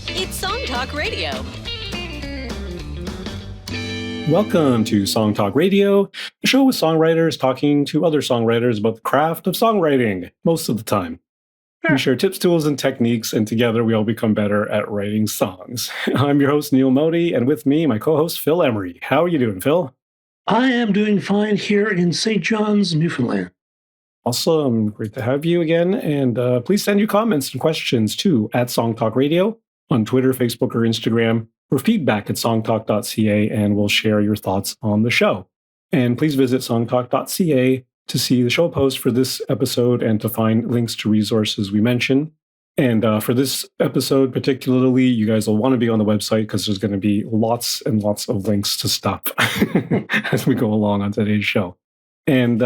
It's Song Talk Radio. Welcome to Song Talk Radio, a show with songwriters talking to other songwriters about the craft of songwriting, most of the time. We share tips, tools, and techniques, and together we all become better at writing songs. I'm your host, Neil Modi, and with me, my co-host, Phil Emery. How are you doing, Phil? I am doing fine here in St. John's, Newfoundland. Awesome. Great to have you again. And please send your comments and questions to @Song Talk Radio on Twitter, Facebook, or Instagram, or feedback at songtalk.ca, and we'll share your thoughts on the show. And please visit songtalk.ca to see the show post for this episode and to find links to resources we mention. And for this episode particularly, you guys will want to be on the website because there's going to be lots and lots of links to stuff as we go along on today's show. And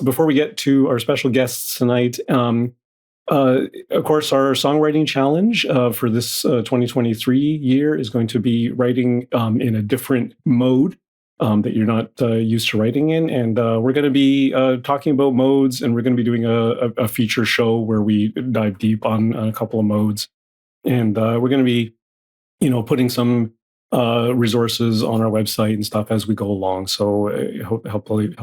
before we get to our special guests tonight, of course, our songwriting challenge for this 2023 year is going to be writing in a different mode that you're not used to writing in. And we're going to be talking about modes, and we're going to be doing a feature show where we dive deep on a couple of modes. And we're going to be, putting some resources on our website and stuff as we go along. So hopefully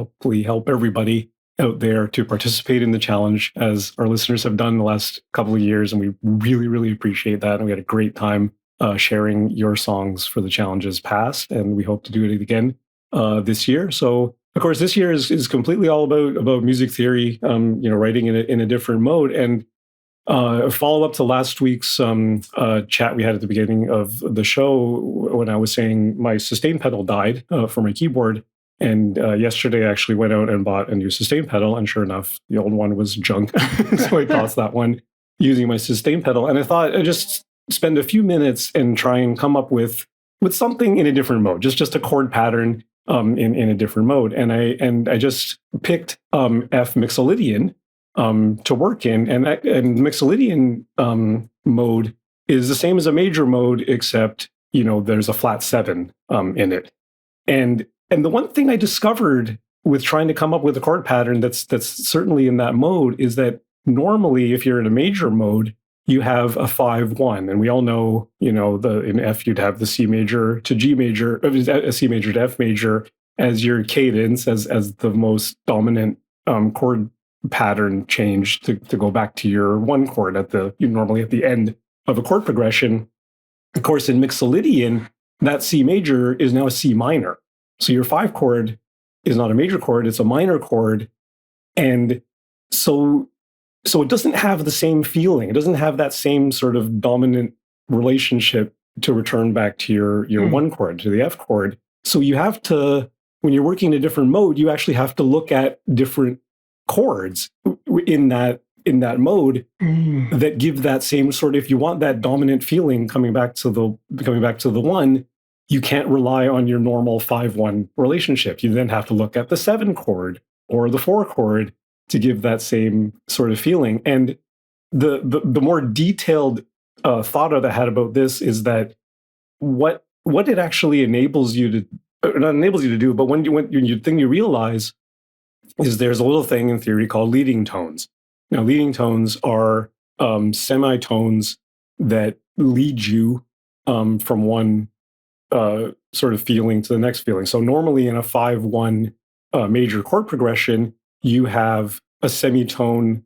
help everybody out there to participate in the challenge, as our listeners have done the last couple of years. And we really, really appreciate that. And we had a great time sharing your songs for the challenges past. And we hope to do it again this year. So, of course, this year is completely all about music theory, writing in a different mode. And a follow-up to last week's chat we had at the beginning of the show when I was saying my sustain pedal died for my keyboard. And yesterday I actually went out and bought a new sustain pedal. And sure enough, the old one was junk. So I tossed that one using my sustain pedal. And I thought I'd just spend a few minutes and try and come up with something in a different mode, just a chord pattern in a different mode. And I just picked F Mixolydian to work in, and Mixolydian mode is the same as a major mode, except there's a flat 7 in it. And the one thing I discovered with trying to come up with a chord pattern that's certainly in that mode is that normally, if you're in a major mode, you have a 5-1, and we all know, in F you'd have the C major to G major, a C major to F major as your cadence, as the most dominant chord pattern change to go back to your 1 chord normally at the end of a chord progression. Of course, in Mixolydian, that C major is now a C minor. So your 5 chord is not a major chord, it's a minor chord. And so it doesn't have the same feeling. It doesn't have that same sort of dominant relationship to return back to your 1 chord, to the F chord. So you have to, when you're working in a different mode, you actually have to look at different chords in that mode that give that same sort of, if you want that dominant feeling coming back to the 1, you can't rely on your normal 5-1 relationship. You then have to look at the 7 chord or the 4 chord to give that same sort of feeling. And the more detailed thought that I had about this is that what it actually enables you to, not enables you to do, but when you realize is there's a little thing in theory called leading tones. Now, leading tones are semitones that lead you from one sort of feeling to the next feeling. So normally in a 5-1 major chord progression, you have a semitone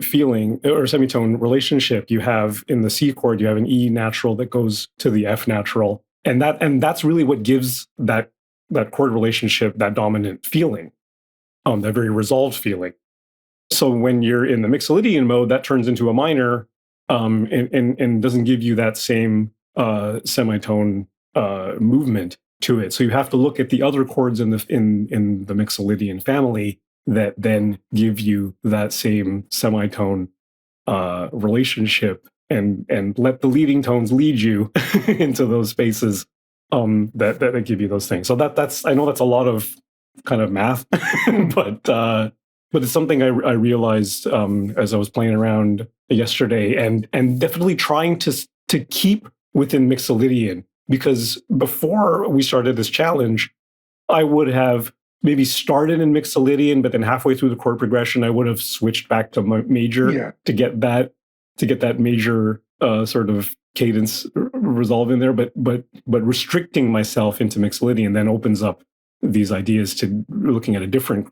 feeling or semitone relationship. You have in the C chord, you have an E natural that goes to the F natural, and that's really what gives that chord relationship that dominant feeling, that very resolved feeling. So when you're in the Mixolydian mode, that turns into a minor, and doesn't give you that same semitone movement to it. So you have to look at the other chords in the Mixolydian family that then give you that same semitone relationship, and let the leading tones lead you into those spaces that give you those things. So that's I know that's a lot of kind of math, but it's something I realized as I was playing around yesterday, and definitely trying to keep within Mixolydian, because before we started this challenge, I would have maybe started in Mixolydian, but then halfway through the chord progression, I would have switched back to major to get that major sort of cadence resolve in there, but restricting myself into Mixolydian then opens up these ideas to looking at a different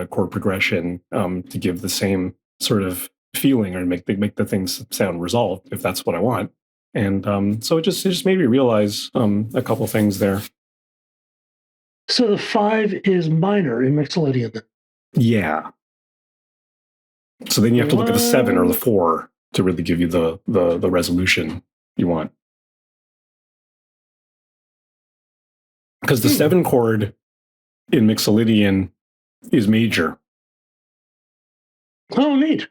chord progression to give the same sort of feeling or make the things sound resolved if that's what I want. And so it just made me realize a couple things there. So the 5 is minor in Mixolydian. Yeah. So then you have to look at the 7 or the 4 to really give you the resolution you want. Because the 7 chord in Mixolydian is major. Oh, neat.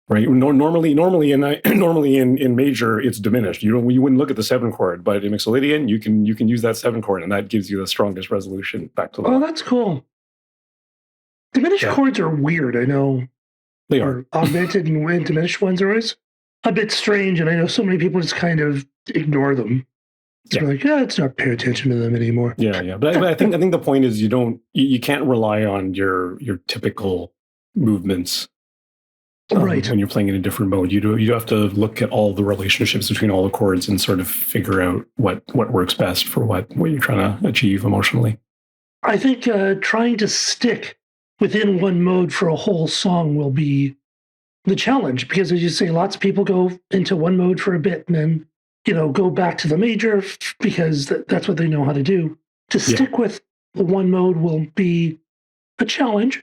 Right. Normally in major it's diminished. You wouldn't look at the 7 chord, but in Mixolydian you can use that 7 chord, and that gives you the strongest resolution back to the. Oh, that's cool. Diminished chords are weird. I know they are. Augmented and diminished ones are always a bit strange, and I know so many people just kind of ignore them. It's like, let's not pay attention to them anymore. Yeah. But I think the point is you can't rely on your typical movements. Right. When you're playing in a different mode, you have to look at all the relationships between all the chords and sort of figure out what works best for what you're trying to achieve emotionally. I think trying to stick within one mode for a whole song will be the challenge, because as you say, lots of people go into one mode for a bit and then go back to the major because that's what they know how to do. To stick with the one mode will be a challenge,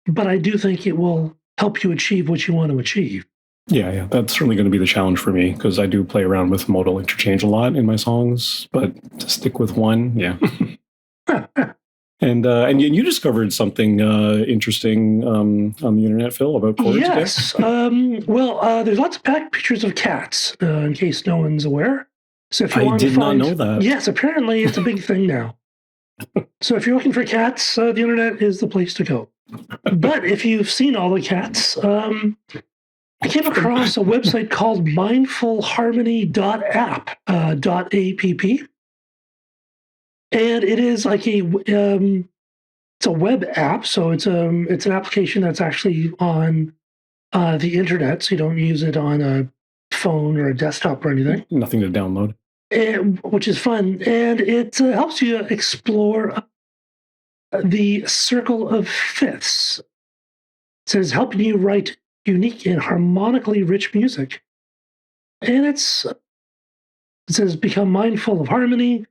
but I do think it will help you achieve what you want to achieve. Yeah, that's certainly going to be the challenge for me, because I do play around with modal interchange a lot in my songs, but to stick with one, And you discovered something interesting on the internet, Phil, about chords. Yes. There's lots of pictures of cats, in case no one's aware. So if you want to not know that. Yes, apparently it's a big thing now. So if you're looking for cats, the internet is the place to go. But if you've seen all the cats, I came across a website called mindfulharmony.app, .app. And it is like it's a web app, so it's an application that's actually on the internet, so you don't use it on a phone or a desktop or anything. Nothing to download. Which is fun, and it helps you explore the circle of fifths. It says helping you write unique and harmonically rich music, and it says become mindful of harmony.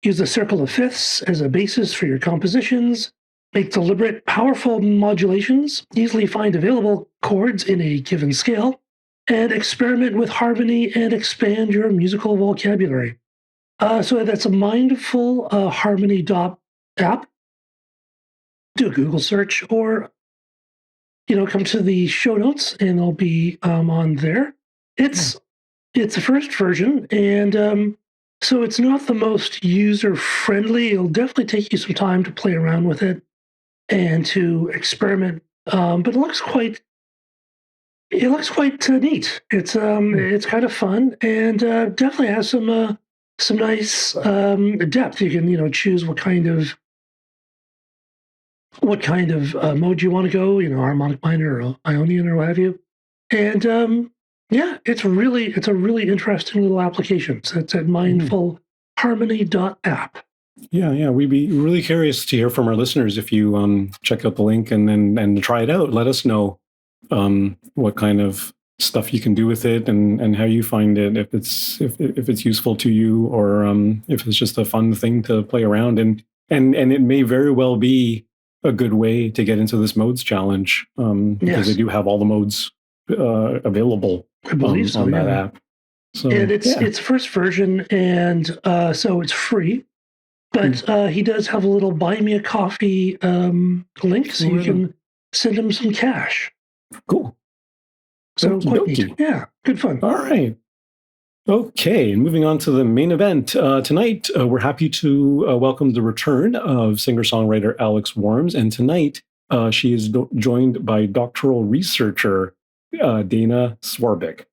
Use the circle of fifths as a basis for your compositions. Make deliberate, powerful modulations. Easily find available chords in a given scale. And experiment with harmony and expand your musical vocabulary. So that's a mindful harmony.app. Do a Google search or, come to the show notes and they'll be on there. It's the first version, and so it's not the most user-friendly. It'll definitely take you some time to play around with it and to experiment. But it looks quite neat. It's kind of fun, and definitely has some nice depth. You can choose what kind of mode you want to go. Harmonic minor or Ionian or what have you. And it's a really interesting little application. So it's at mindfulharmony.app. Yeah. We'd be really curious to hear from our listeners if you check out the link and try it out. Let us know what kind of stuff you can do with it and how you find it, if it's useful to you, or if it's just a fun thing to play around. And it may very well be a good way to get into this modes challenge, because they do have all the modes available on that app. So, and it's first version, and so it's free. But he does have a little buy me a coffee link, so you can send him some cash. Cool. So quite neat. Yeah, good fun. All right. Okay, moving on to the main event. Tonight, we're happy to welcome the return of singer-songwriter Alex Worms. And tonight, she is joined by doctoral researcher Dana Swarbik.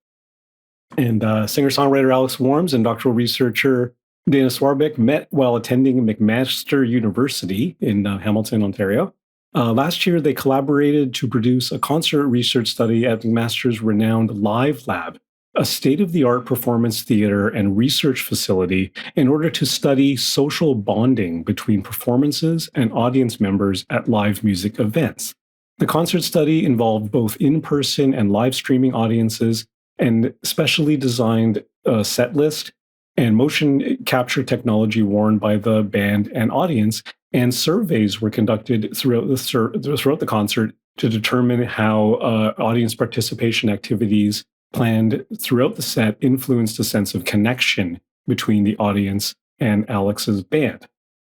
And singer-songwriter Alex Worms and doctoral researcher Dana Swarbik met while attending McMaster University in Hamilton, Ontario. Last year, they collaborated to produce a concert research study at McMaster's renowned LIVELab, a state-of-the-art performance theater and research facility in order to study social bonding between performances and audience members at live music events. The concert study involved both in-person and live streaming audiences and specially designed set list and motion capture technology worn by the band and audience, and surveys were conducted throughout the concert to determine how audience participation activities planned throughout the set influenced a sense of connection between the audience and Alex's band.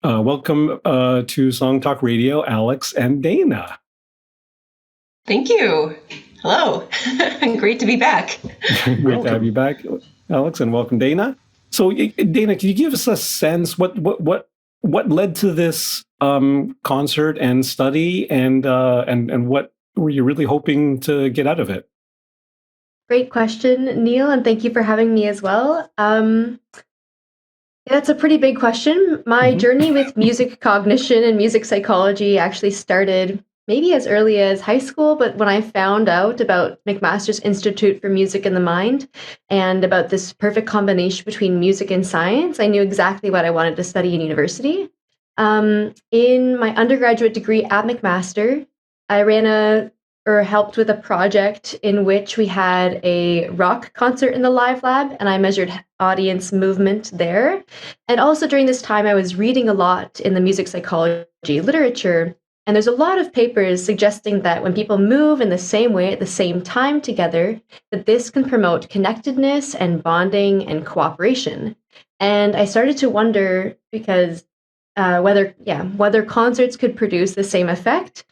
Welcome to Song Talk Radio, Alex and Dana. Thank you. Hello. Great to be back. Great to have you back, Alex, and welcome, Dana. So, Dana, can you give us a sense what led to this concert and study, and what were you really hoping to get out of it? Great question, Neil, and thank you for having me as well. That's a pretty big question. My journey with music cognition and music psychology actually started maybe as early as high school, but when I found out about McMaster's Institute for Music and the Mind and about this perfect combination between music and science, I knew exactly what I wanted to study in university. In my undergraduate degree at McMaster, I helped with a project in which we had a rock concert in the LIVELab, and I measured audience movement there. And also during this time, I was reading a lot in the music psychology literature, and there's a lot of papers suggesting that when people move in the same way at the same time together, that this can promote connectedness and bonding and cooperation. And I started to wonder because whether concerts could produce the same effect.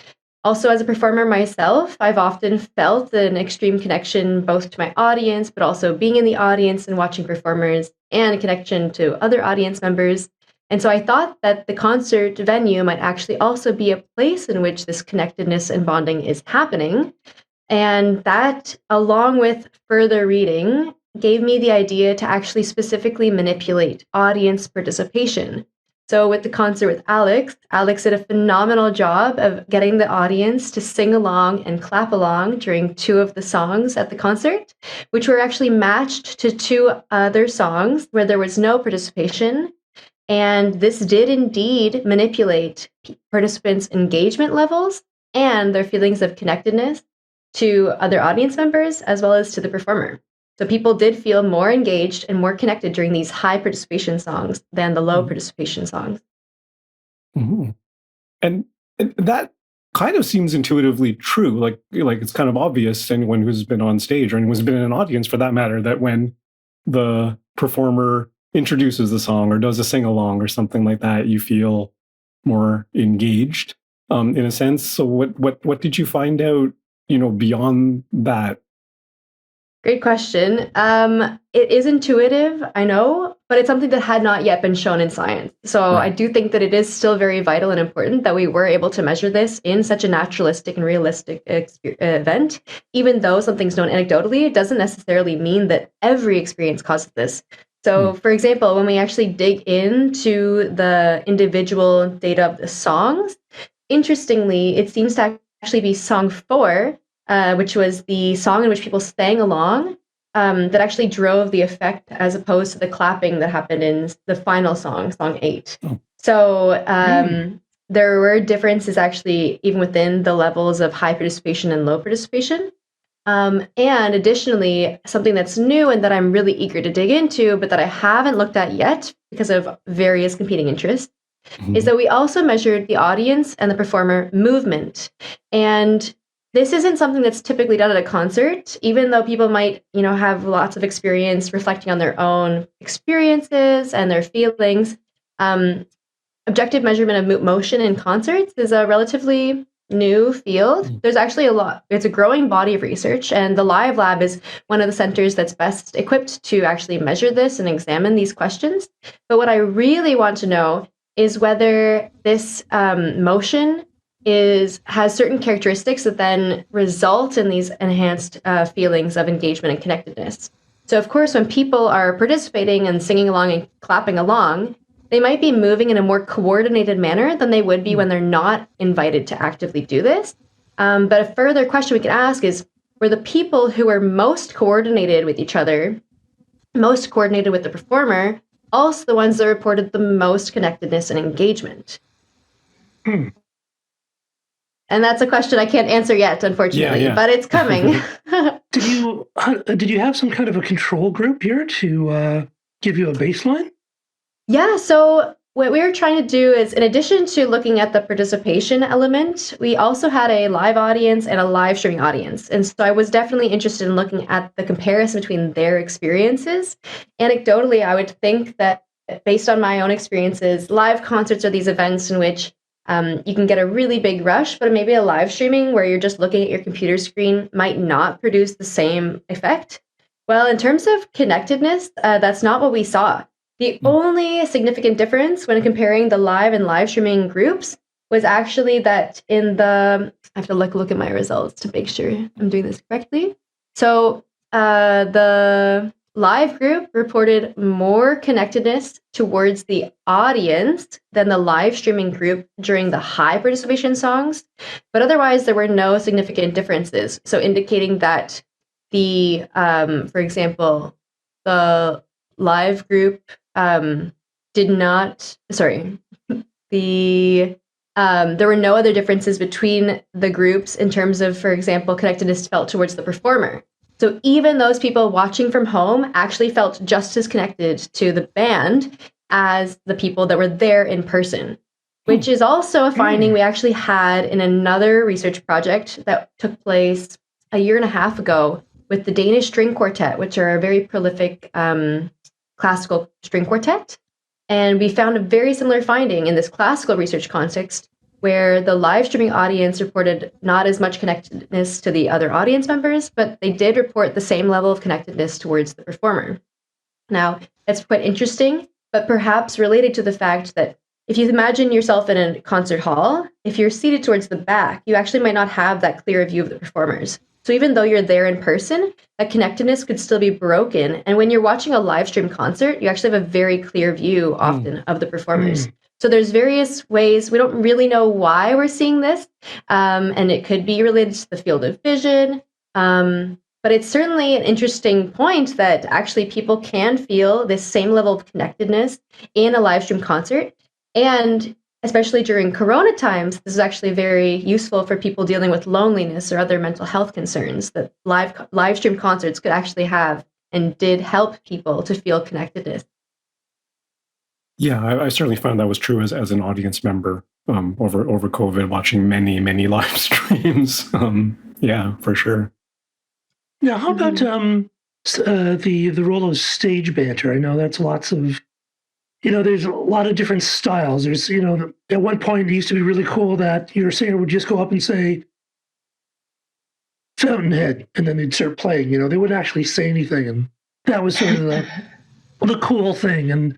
Also, as a performer myself, I've often felt an extreme connection both to my audience, but also being in the audience and watching performers, and a connection to other audience members. And so I thought that the concert venue might actually also be a place in which this connectedness and bonding is happening. And that, along with further reading, gave me the idea to actually specifically manipulate audience participation. So with the concert with Alex did a phenomenal job of getting the audience to sing along and clap along during two of the songs at the concert, which were actually matched to two other songs where there was no participation. And this did indeed manipulate participants' engagement levels and their feelings of connectedness to other audience members as well as to the performer. So people did feel more engaged and more connected during these high participation songs than the low participation songs. Mm-hmm. And that kind of seems intuitively true. Like it's kind of obvious to anyone who's been on stage or anyone who's been in an audience for that matter, that when the performer introduces the song or does a sing-along or something like that, you feel more engaged in a sense. So what did you find out, beyond that? Great question. It is intuitive, I know, but it's something that had not yet been shown in science. So I do think that it is still very vital and important that we were able to measure this in such a naturalistic and realistic event. Even though something's known anecdotally, it doesn't necessarily mean that every experience causes this. So, for example, when we actually dig into the individual data of the songs, interestingly, it seems to actually be song 4, which was the song in which people sang along, that actually drove the effect as opposed to the clapping that happened in the final song, song 8. So there were differences actually even within the levels of high participation and low participation. And additionally, something that's new and that I'm really eager to dig into, but that I haven't looked at yet because of various competing interests, is that we also measured the audience and the performer movement. And this isn't something that's typically done at a concert, even though people might, have lots of experience reflecting on their own experiences and their feelings. Objective measurement of motion in concerts is a relatively new field. There's actually it's a growing body of research, and the LIVELab is one of the centers that's best equipped to actually measure this and examine these questions. But what I really want to know is whether this motion has certain characteristics that then result in these enhanced feelings of engagement and connectedness. So of course, when people are participating and singing along and clapping along, they might be moving in a more coordinated manner than they would be when they're not invited to actively do this. But a further question we could ask is, were the people who were most coordinated with each other, most coordinated with the performer, also the ones that reported the most connectedness and engagement. And that's a question I can't answer yet, unfortunately, but it's coming. Did you have some kind of a control group here to give you a baseline? Yeah, so what we were trying to do is, in addition to looking at the participation element, we also had a live audience and a live streaming audience. And so I was definitely interested in looking at the comparison between their experiences. Anecdotally, I would think that based on my own experiences, live concerts are these events in which you can get a really big rush, but maybe a live streaming where you're just looking at your computer screen might not produce the same effect. Well, in terms of connectedness, that's not what we saw. The only significant difference when comparing the live and live streaming groups was actually that in the, I have to look at my results to make sure I'm doing this correctly. So the live group reported more connectedness towards the audience than the live streaming group during the high participation songs, but otherwise there were no significant differences. So indicating that the, for example, the live group did not, sorry, there were no other differences between the groups in terms of, for example, connectedness felt towards the performer. So even those people watching from home actually felt just as connected to the band as the people that were there in person, which is also a finding we actually had in another research project that took place a year and a half ago with the Danish String Quartet, which are a very prolific classical string quartet. And we found a very similar finding in this classical research context where the live streaming audience reported not as much connectedness to the other audience members, but they did report the same level of connectedness towards the performer. Now, that's quite interesting, but perhaps related to the fact that if you imagine yourself in a concert hall, if you're seated towards the back, you actually might not have that clear view of the performers. So even though you're there in person, that connectedness could still be broken. And when you're watching a live stream concert, you actually have a very clear view often of the performers. So there's various ways. We don't really know why we're seeing this. And it could be related to the field of vision. But it's certainly an interesting point that actually people can feel this same level of connectedness in a live stream concert. And especially during Corona times, this is actually very useful for people dealing with loneliness or other mental health concerns that live stream concerts could actually have and did help people to feel connectedness. Yeah, I certainly found that was true as an audience member over COVID, watching many live streams. Yeah, for sure. Now, how about the role of stage banter? I know that's lots of, there's a lot of different styles. There's, at one point it used to be really cool that your singer would just go up and say, Fountainhead, and then they'd start playing. They wouldn't actually say anything, and that was sort of the cool thing. And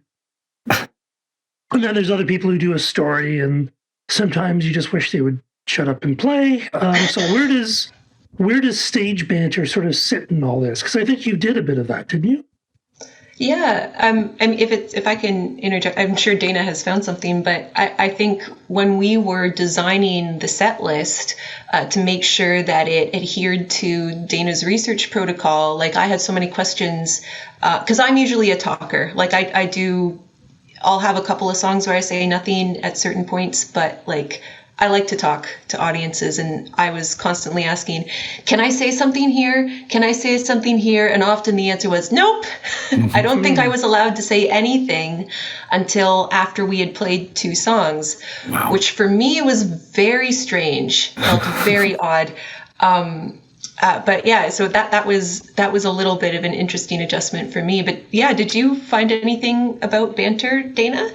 then there's other people who do a story, and sometimes you just wish they would shut up and play. So where does stage banter sort of sit in all this? Because I think you did a bit of that, didn't you? Yeah, I mean, if I can interject, I'm sure Dana has found something, but I think when we were designing the set list to make sure that it adhered to Dana's research protocol, like I had so many questions, because I'm usually a talker. Like I'll have a couple of songs where I say nothing at certain points, but like I like to talk to audiences, and I was constantly asking, can I say something here? Can I say something here? And often the answer was, nope. I don't think I was allowed to say anything until after we had played 2 songs, which for me was very strange, felt very odd. But yeah, so that was a little bit of an interesting adjustment for me. But yeah, did you find anything about banter, Dana?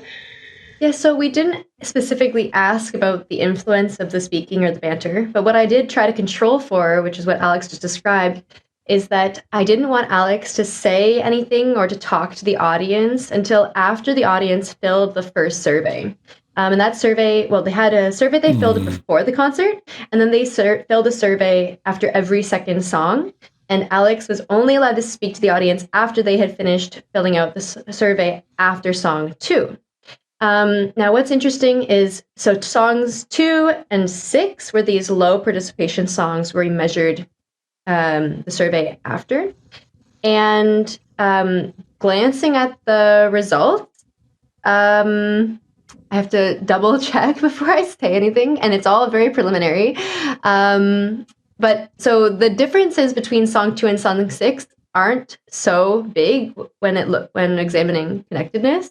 Yeah, so we didn't specifically ask about the influence of the speaking or the banter, but what I did try to control for, which is what Alex just described, is that I didn't want Alex to say anything or to talk to the audience until after the audience filled the first survey. And that survey, well, they had a survey they filled before the concert, and then they filled a survey after every second song. And Alex was only allowed to speak to the audience after they had finished filling out the survey after song 2. Now, what's interesting is, so songs 2 and 6 were these low participation songs where we measured the survey after. And glancing at the results, I have to double check before I say anything, and it's all very preliminary. But so the differences between song 2 and song 6 aren't so big when examining connectedness.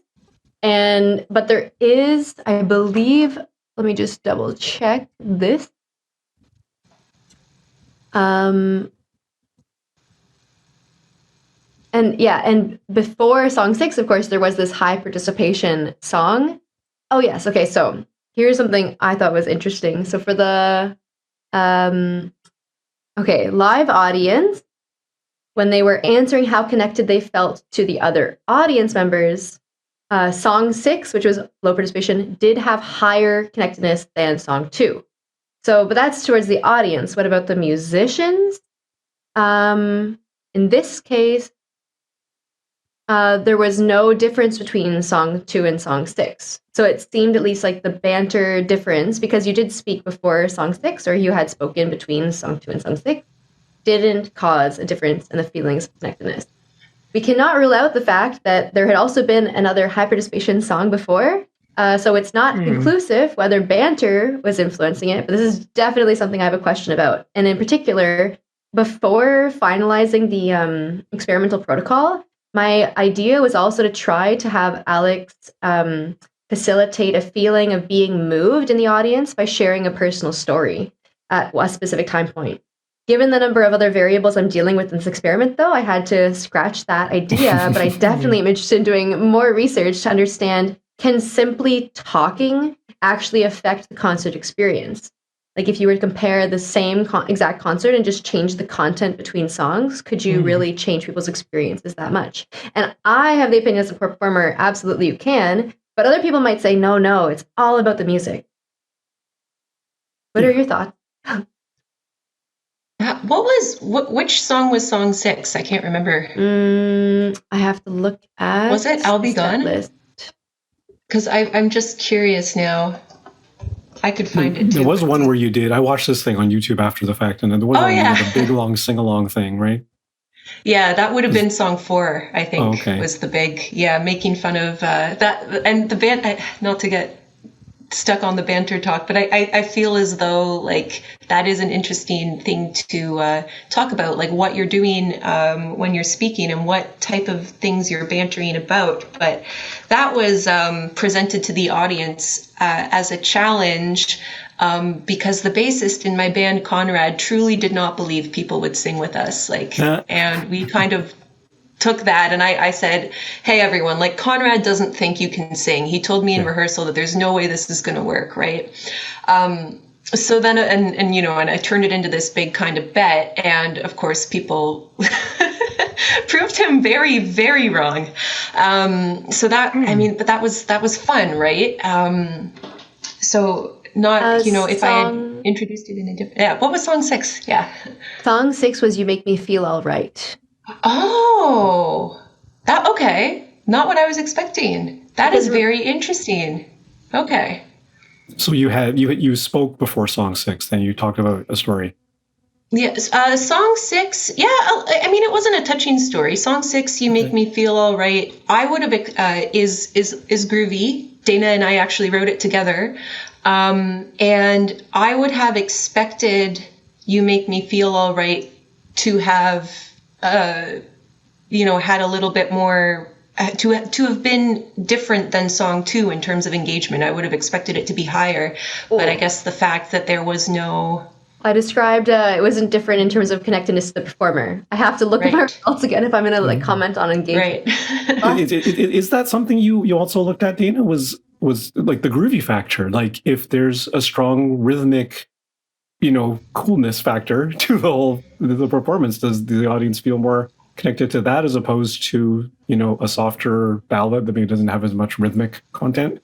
But there is, I believe, let me just double check this. And before song 6, of course, there was this high participation song. Oh yes, okay, so here's something I thought was interesting. So for the live audience, when they were answering how connected they felt to the other audience members, song 6, which was low participation, did have higher connectedness than song 2. So, but that's towards the audience. What about the musicians? In this case, there was no difference between song 2 and song 6. So it seemed at least like the banter difference, because you did speak before song 6, or you had spoken between song 2 and song 6, didn't cause a difference in the feelings of connectedness. We cannot rule out the fact that there had also been another high participation song before. So it's not conclusive whether banter was influencing it, but this is definitely something I have a question about. And in particular, before finalizing the experimental protocol, my idea was also to try to have Alex facilitate a feeling of being moved in the audience by sharing a personal story at a specific time point. Given the number of other variables I'm dealing with in this experiment, though, I had to scratch that idea, but I definitely am interested in doing more research to understand, can simply talking actually affect the concert experience? Like if you were to compare the same exact concert and just change the content between songs, could you really change people's experiences that much? And I have the opinion as a performer, absolutely you can, but other people might say, no, it's all about the music. What are your thoughts? Which song was song 6? I can't remember. I have to look at. Was it I'll Be Gone? Because I'm just curious now. I could find it too. There was one where you did. I watched this thing on YouTube after the fact, and there was the big long sing-along thing, right? Yeah, that would have been song 4, I think, was the big, making fun of that. And the band, not to get stuck on the banter talk, but I feel as though like that is an interesting thing to talk about, like what you're doing when you're speaking and what type of things you're bantering about. But that was presented to the audience as a challenge because the bassist in my band, Conrad, truly did not believe people would sing with us. And we kind of took that, and I said, hey, everyone, like Conrad doesn't think you can sing. He told me in rehearsal that there's no way this is going to work, right? So then, and I turned it into this big kind of bet, and of course people proved him very, very wrong. So that, but that was fun, right? So not, if I had introduced it in a different, what was song 6? Yeah. Song 6 was You Make Me Feel All Right. Oh, okay. Not what I was expecting. That is very interesting. Okay. So you spoke before song 6, then you talked about a story. Yes. Song 6. Yeah. It wasn't a touching story. Song 6, You Make Me Feel All Right. I would have, is groovy. Dana and I actually wrote it together. And I would have expected You Make Me Feel All Right to have, had a little bit more, to have been different than song 2 in terms of engagement. I would have expected it to be higher, but I guess the fact that there was no... I described it wasn't different in terms of connectedness to the performer. I have to look at my results again if I'm going to comment on engagement. Right. Is that something you also looked at, Dana? Was like the groovy factor? Like if there's a strong rhythmic, coolness factor to the performance, does the audience feel more connected to that as opposed to, a softer ballad that maybe doesn't have as much rhythmic content?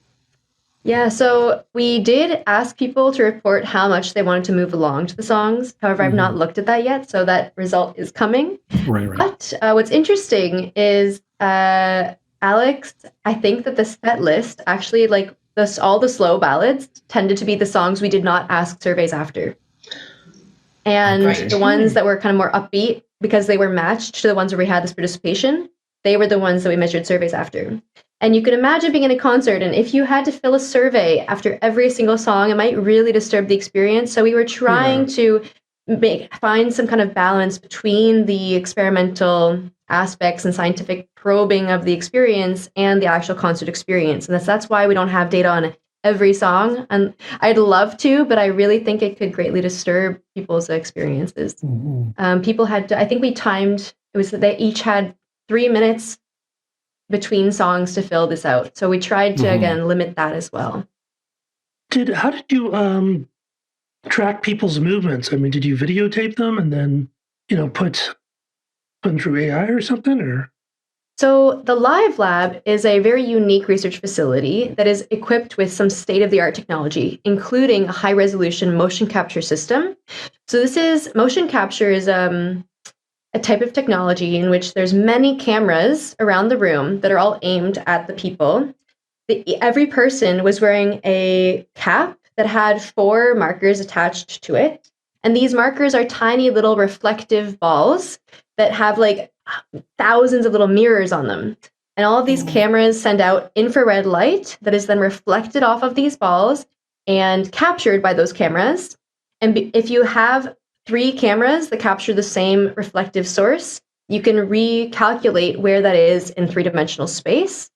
Yeah, so we did ask people to report how much they wanted to move along to the songs. However, I've not looked at that yet, so that result is coming. Right. But what's interesting is, Alex, I think that the set list actually, all the slow ballads tended to be the songs we did not ask surveys after. And Right. the ones that were kind of more upbeat, because they were matched to the ones where we had this participation, they were the ones that we measured surveys after. And you can imagine being in a concert, and if you had to fill a survey after every single song, it might really disturb the experience. So we were trying to find some kind of balance between the experimental aspects and scientific probing of the experience and the actual concert experience. And that's why we don't have data on every song. And I'd love to, but I really think it could greatly disturb people's experiences. People had to, I think we timed, it was that they each had 3 minutes between songs to fill this out. So we tried to, again, limit that as well. How did you track people's movements? I mean, did you videotape them and then, put them through AI or something? Or so the LIVELab is a very unique research facility that is equipped with some state-of-the-art technology, including a high-resolution motion capture system. So motion capture is a type of technology in which there's many cameras around the room that are all aimed at the people. Every person was wearing a cap that had 4 markers attached to it. And these markers are tiny little reflective balls that have like thousands of little mirrors on them. And all of these cameras send out infrared light that is then reflected off of these balls and captured by those cameras. And if you have 3 cameras that capture the same reflective source, you can recalculate where that is in 3-dimensional space.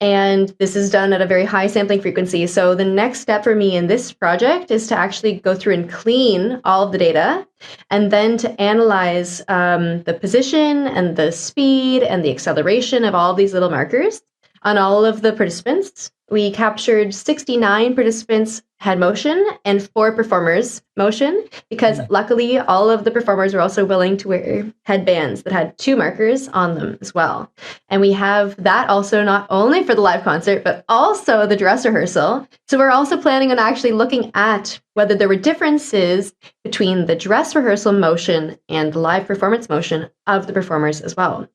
And this is done at a very high sampling frequency. So the next step for me in this project is to actually go through and clean all of the data, and then to analyze the position and the speed and the acceleration of all of these little markers on all of the participants. We captured 69 participants had motion and 4 performers motion, because luckily all of the performers were also willing to wear headbands that had 2 markers on them as well. And we have that also not only for the live concert, but also the dress rehearsal. So we're also planning on actually looking at whether there were differences between the dress rehearsal motion and the live performance motion of the performers as well.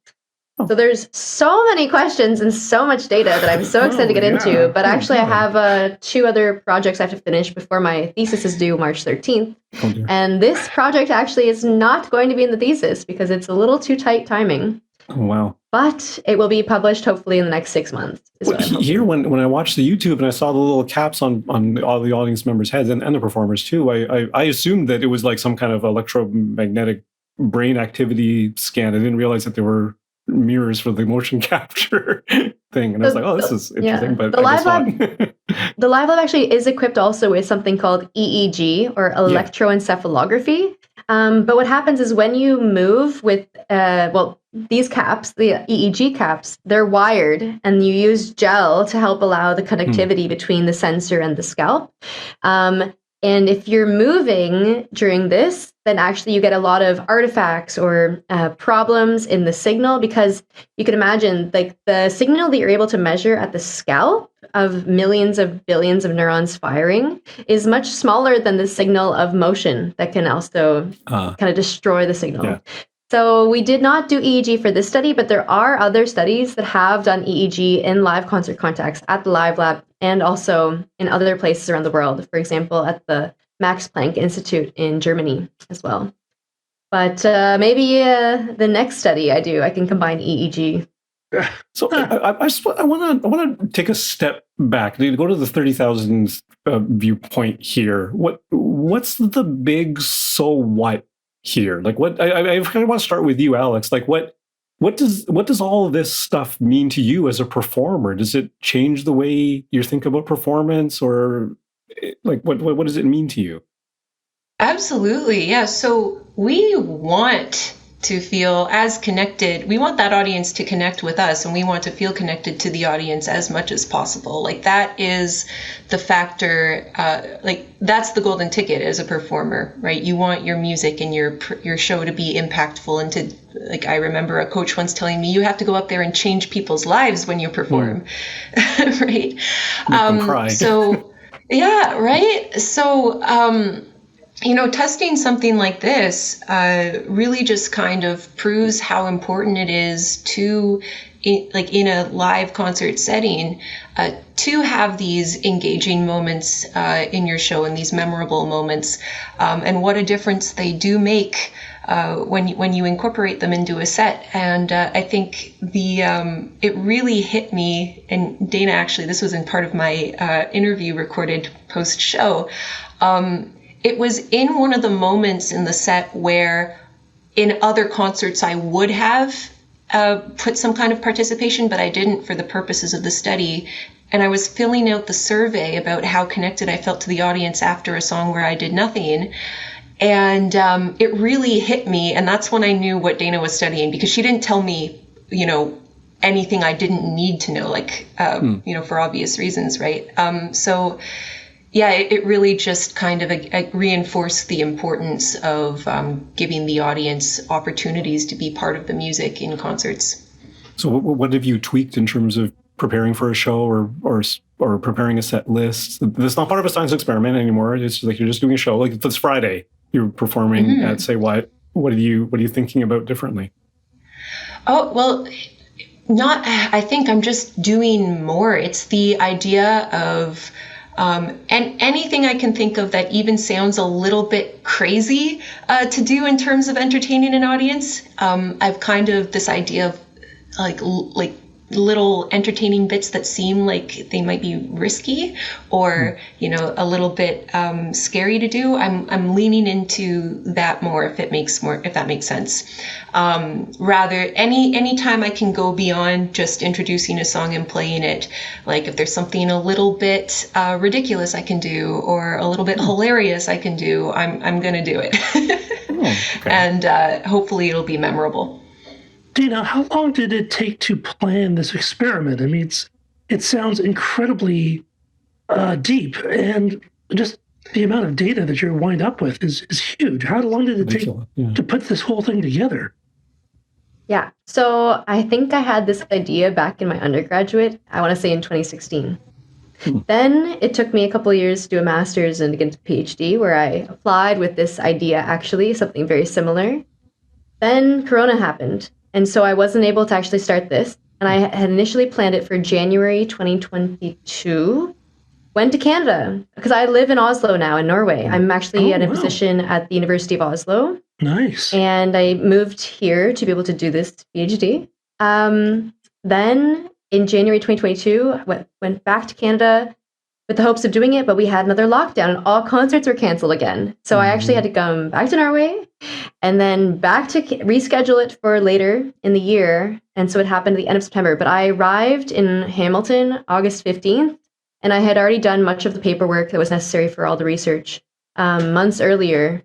So there's so many questions and so much data that I'm so excited to get into. But actually, I have 2 other projects I have to finish before my thesis is due March 13th. And this project actually is not going to be in the thesis because it's a little too tight timing. Oh, wow. But it will be published hopefully in the next 6 months. Here, when I watched the YouTube and I saw the little caps on all the audience members' heads and the performers too, I assumed that it was like some kind of electromagnetic brain activity scan. I didn't realize that there were mirrors for the motion capture thing, and I was like, "Oh, this is interesting." But the LIVELab actually is equipped also with something called EEG, or electroencephalography. But what happens is when you move with these caps, the EEG caps, they're wired, and you use gel to help allow the connectivity between the sensor and the scalp. And if you're moving during this, then actually you get a lot of artifacts or problems in the signal, because you can imagine like the signal that you're able to measure at the scalp of millions of billions of neurons firing is much smaller than the signal of motion that can also kind of destroy the signal. Yeah. So we did not do EEG for this study, but there are other studies that have done EEG in live concert contexts at the LIVELab and also in other places around the world. For example, at the Max Planck Institute in Germany as well. But maybe the next study I do, I can combine EEG. So I want to take a step back. To go to the 30,000 viewpoint here. What's the big so what here? Like what I kind of want to start with you, Alex. Like what does all of this stuff mean to you as a performer? Does it change the way you think about performance, or like what does it mean to you? Absolutely, yeah. So we want to feel as connected. We want that audience to connect with us, and we want to feel connected to the audience as much as possible. Like that is the factor. Like that's the golden ticket as a performer, right? You want your music and your show to be impactful, and to, like, I remember a coach once telling me, you have to go up there and change people's lives when you perform, right? Make them cry. So yeah, right. So. Testing something like this really just kind of proves how important it is to in a live concert setting, to have these engaging moments in your show and these memorable moments, and what a difference they do make when you incorporate them into a set. And I think it really hit me, and Dana, actually, this was in part of my interview recorded post-show. It was in one of the moments in the set where in other concerts I would have put some kind of participation, but I didn't for the purposes of the study. And I was filling out the survey about how connected I felt to the audience after a song where I did nothing. And it really hit me. And that's when I knew what Dana was studying, because she didn't tell me, anything I didn't need to know, for obvious reasons, right? So yeah, it really just kind of reinforced the importance of giving the audience opportunities to be part of the music in concerts. So what have you tweaked in terms of preparing for a show or preparing a set list? That's not part of a science experiment anymore. It's like you're just doing a show. Like if it's Friday, you're performing at Say What. What are you thinking about differently? Oh, well, I think I'm just doing more. It's the idea of and anything I can think of that even sounds a little bit crazy to do in terms of entertaining an audience. I've kind of this idea of like little entertaining bits that seem like they might be risky or a little bit scary to do. I'm leaning into that more if that makes sense. Rather any time I can go beyond just introducing a song and playing it, like if there's something a little bit ridiculous I can do or a little bit hilarious I can do, I'm gonna do it. Okay. And hopefully it'll be memorable. Dana, how long did it take to plan this experiment? I mean, it sounds incredibly deep, and just the amount of data that you're wind up with is huge. How long did it take to put this whole thing together? Yeah, so I think I had this idea back in my undergraduate, I want to say in 2016. Then it took me a couple of years to do a master's and to get into PhD, where I applied with this idea, actually, something very similar. Then Corona happened. And so I wasn't able to actually start this. And I had initially planned it for January 2022. Went to Canada because I live in Oslo now in Norway. I'm actually at a position at the University of Oslo. Nice. And I moved here to be able to do this PhD. Then in January 2022, went back to Canada with the hopes of doing it, but we had another lockdown and all concerts were canceled again. So I actually had to come back to Norway and then back to reschedule it for later in the year. And so it happened at the end of September. But I arrived in Hamilton August 15th, and I had already done much of the paperwork that was necessary for all the research months earlier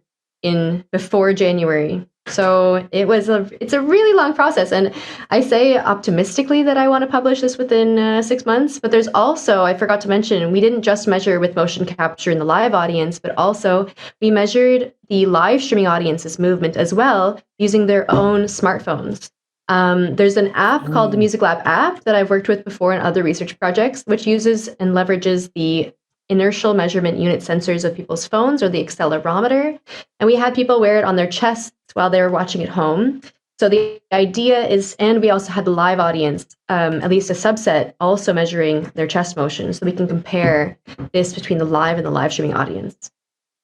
before January. So it's a really long process. And I say optimistically that I want to publish this within 6 months, but there's also, I forgot to mention, we didn't just measure with motion capture in the live audience, but also we measured the live streaming audience's movement as well using their own smartphones. There's an app called the MusicLab app that I've worked with before in other research projects, which uses and leverages the inertial measurement unit sensors of people's phones or the accelerometer. And we had people wear it on their chests while they were watching at home. So the idea is, and we also had the live audience, at least a subset, also measuring their chest motion. So we can compare this between the live and the live streaming audience.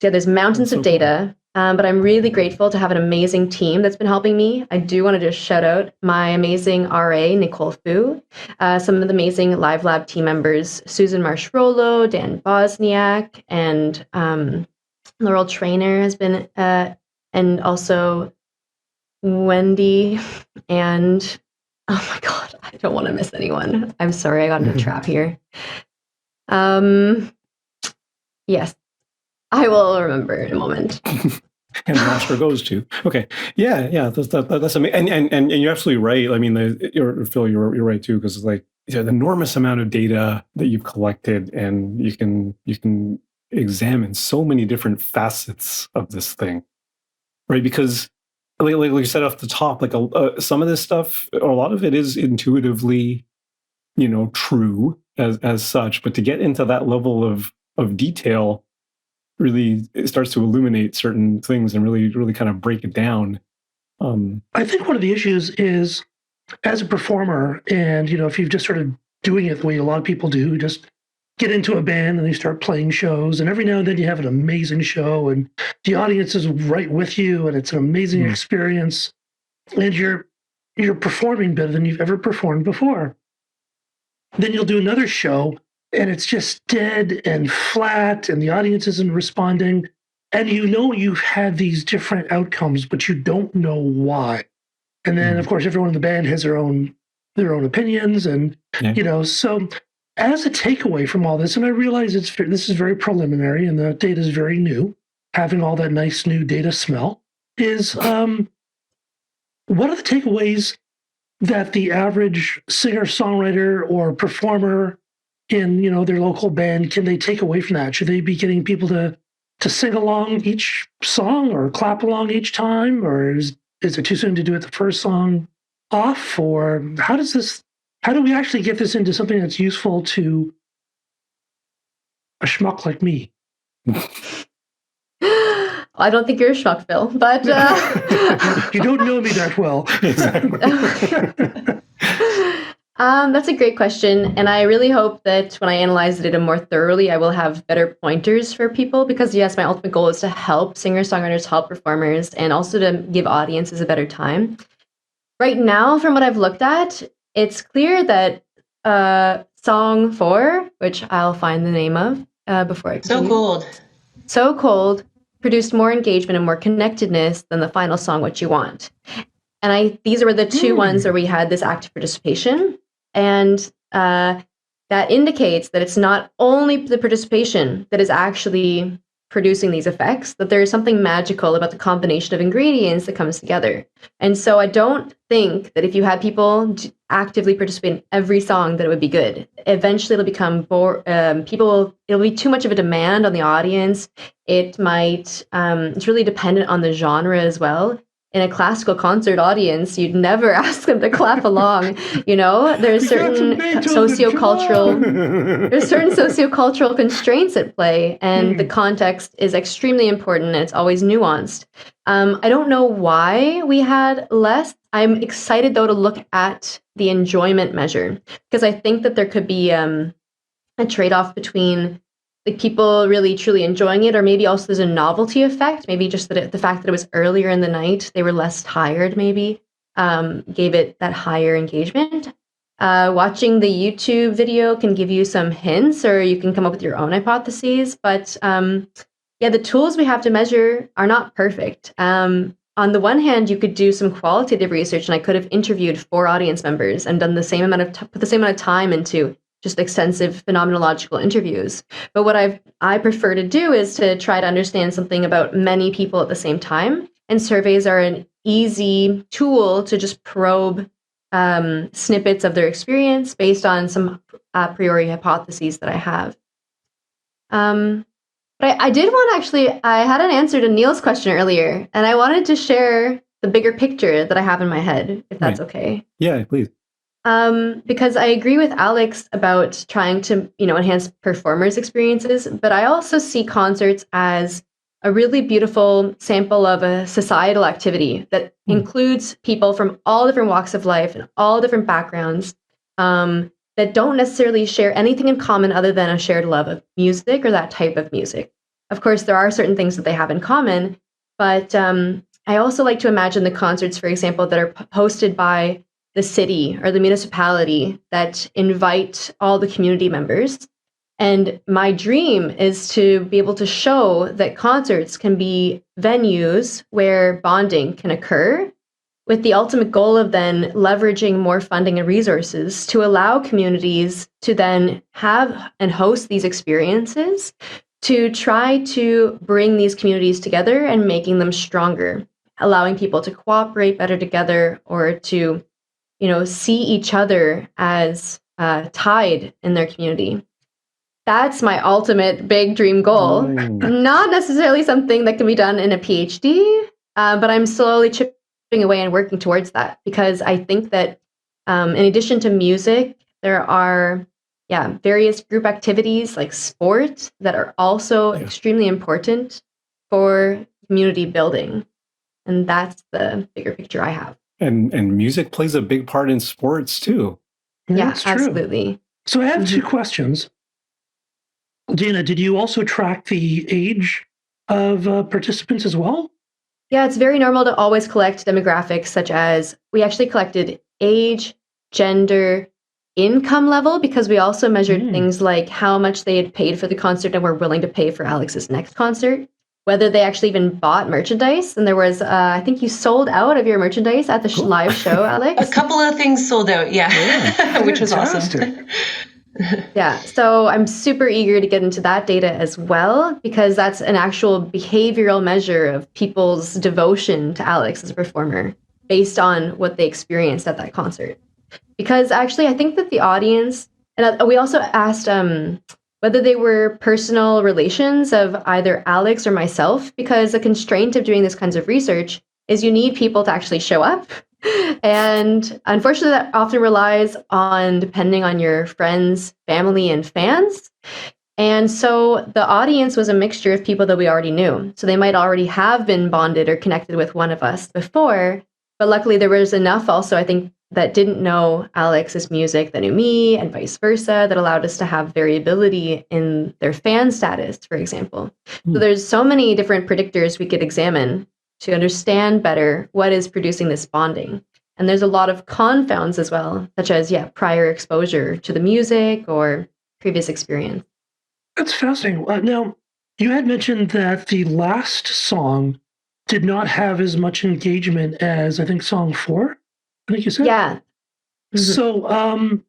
So yeah, there's mountains of data, but I'm really grateful to have an amazing team that's been helping me. I do want to just shout out my amazing RA, Nicole Fu, some of the amazing LIVELab team members, Susan Marsh-Rollo, Dan Bosniak, and Laurel Trainer has been, and also Wendy, and oh my God, I don't want to miss anyone. I'm sorry, I got into a trap here. Yes, I will remember in a moment. And Master goes to. Okay, yeah, that's amazing, and you're absolutely right. I mean, Phil, you're right too, because like the enormous amount of data that you've collected, and you can examine so many different facets of this thing, right? Because like you said off the top, like some of this stuff, or a lot of it is intuitively, true as such, but to get into that level of detail, really it starts to illuminate certain things and really kind of break it down. I think one of the issues is as a performer, and if you've just sort of doing it the way a lot of people do, just get into a band and they start playing shows, and every now and then you have an amazing show and the audience is right with you and it's an amazing experience, and you're performing better than you've ever performed before. Then you'll do another show and it's just dead and flat and the audience isn't responding, and you've had these different outcomes, but you don't know why. And then of course everyone in the band has their own opinions, and so as a takeaway from all this, and I realize this is very preliminary and the data is very new, having all that nice new data smell, is what are the takeaways that the average singer, songwriter, or performer in their local band, can they take away from that? Should they be getting people to sing along each song or clap along each time, or is it too soon to do it the first song off? Or how do we actually get this into something that's useful to a schmuck like me? I don't think you're a schmuck, Phil, but you don't know me that well. That's a great question, and I really hope that when I analyze the data more thoroughly, I will have better pointers for people, because yes, my ultimate goal is to help singers, help performers, and also to give audiences a better time. Right now, from what I've looked at, it's clear that song 4, which I'll find the name of before I continue. So Cold produced more engagement and more connectedness than the final song, What You Want. And these were the two ones where we had this active participation. And that indicates that it's not only the participation that is actually producing these effects, that there is something magical about the combination of ingredients that comes together. And so I don't think that if you had people actively participate in every song that it would be good. Eventually it'll become it'll be too much of a demand on the audience. It might, it's really dependent on the genre as well. In a classical concert audience, you'd never ask them to clap along. There's certain sociocultural constraints at play, and the context is extremely important, and it's always nuanced. I don't know why we had less. I'm excited though to look at the enjoyment measure, because I think that there could be a trade-off between people really truly enjoying it, or maybe also there's a novelty effect. Maybe just that the fact that it was earlier in the night, they were less tired, maybe gave it that higher engagement. Watching the YouTube video can give you some hints, or you can come up with your own hypotheses. But the tools we have to measure are not perfect. On the one hand, you could do some qualitative research, and I could have interviewed 4 audience members and done the same amount of time into just extensive phenomenological interviews. But what I prefer to do is to try to understand something about many people at the same time. And surveys are an easy tool to just probe snippets of their experience based on some a priori hypotheses that I have. But I did want I had an answer to Neil's question earlier, and I wanted to share the bigger picture that I have in my head, if that's okay. Yeah, please. Because I agree with Alex about trying to, enhance performers' experiences, but I also see concerts as a really beautiful sample of a societal activity that includes people from all different walks of life and all different backgrounds that don't necessarily share anything in common other than a shared love of music or that type of music. Of course, there are certain things that they have in common, but I also like to imagine the concerts, for example, that are hosted by the city or the municipality that invite all the community members. And my dream is to be able to show that concerts can be venues where bonding can occur, with the ultimate goal of then leveraging more funding and resources to allow communities to then have and host these experiences, to try to bring these communities together and making them stronger, allowing people to cooperate better together, or to see each other as tied in their community. That's my ultimate big dream goal. Not necessarily something that can be done in a PhD, but I'm slowly chipping away and working towards that, because I think that in addition to music, there are various group activities like sport that are also extremely important for community building. And that's the bigger picture I have. And music plays a big part in sports too. Yeah, That's true. absolutely. So I have two questions. Dana, did you also track the age of participants as well? Yeah, it's very normal to always collect demographics, such as we actually collected age, gender, income level, because we also measured things like how much they had paid for the concert and were willing to pay for Alex's next concert, whether they actually even bought merchandise. And there was, I think you sold out of your merchandise at the live show, Alex. A couple of things sold out, yeah. Which was awesome. Yeah, so I'm super eager to get into that data as well, because that's an actual behavioral measure of people's devotion to Alex as a performer based on what they experienced at that concert. Because actually, I think that the audience, and we also asked whether they were personal relations of either Alex or myself, because a constraint of doing this kinds of research is you need people to actually show up. And unfortunately, that often relies on depending on your friends, family, and fans. And so the audience was a mixture of people that we already knew. So they might already have been bonded or connected with one of us before. But luckily, there was enough also, I think, that didn't know Alex's music that knew me and vice versa, that allowed us to have variability in their fan status, for example. So there's so many different predictors we could examine to understand better what is producing this bonding. And there's a lot of confounds as well, such as, prior exposure to the music or previous experience. That's fascinating. Now, you had mentioned that the last song did not have as much engagement as, I think, song 4, I think you said? Yeah. So,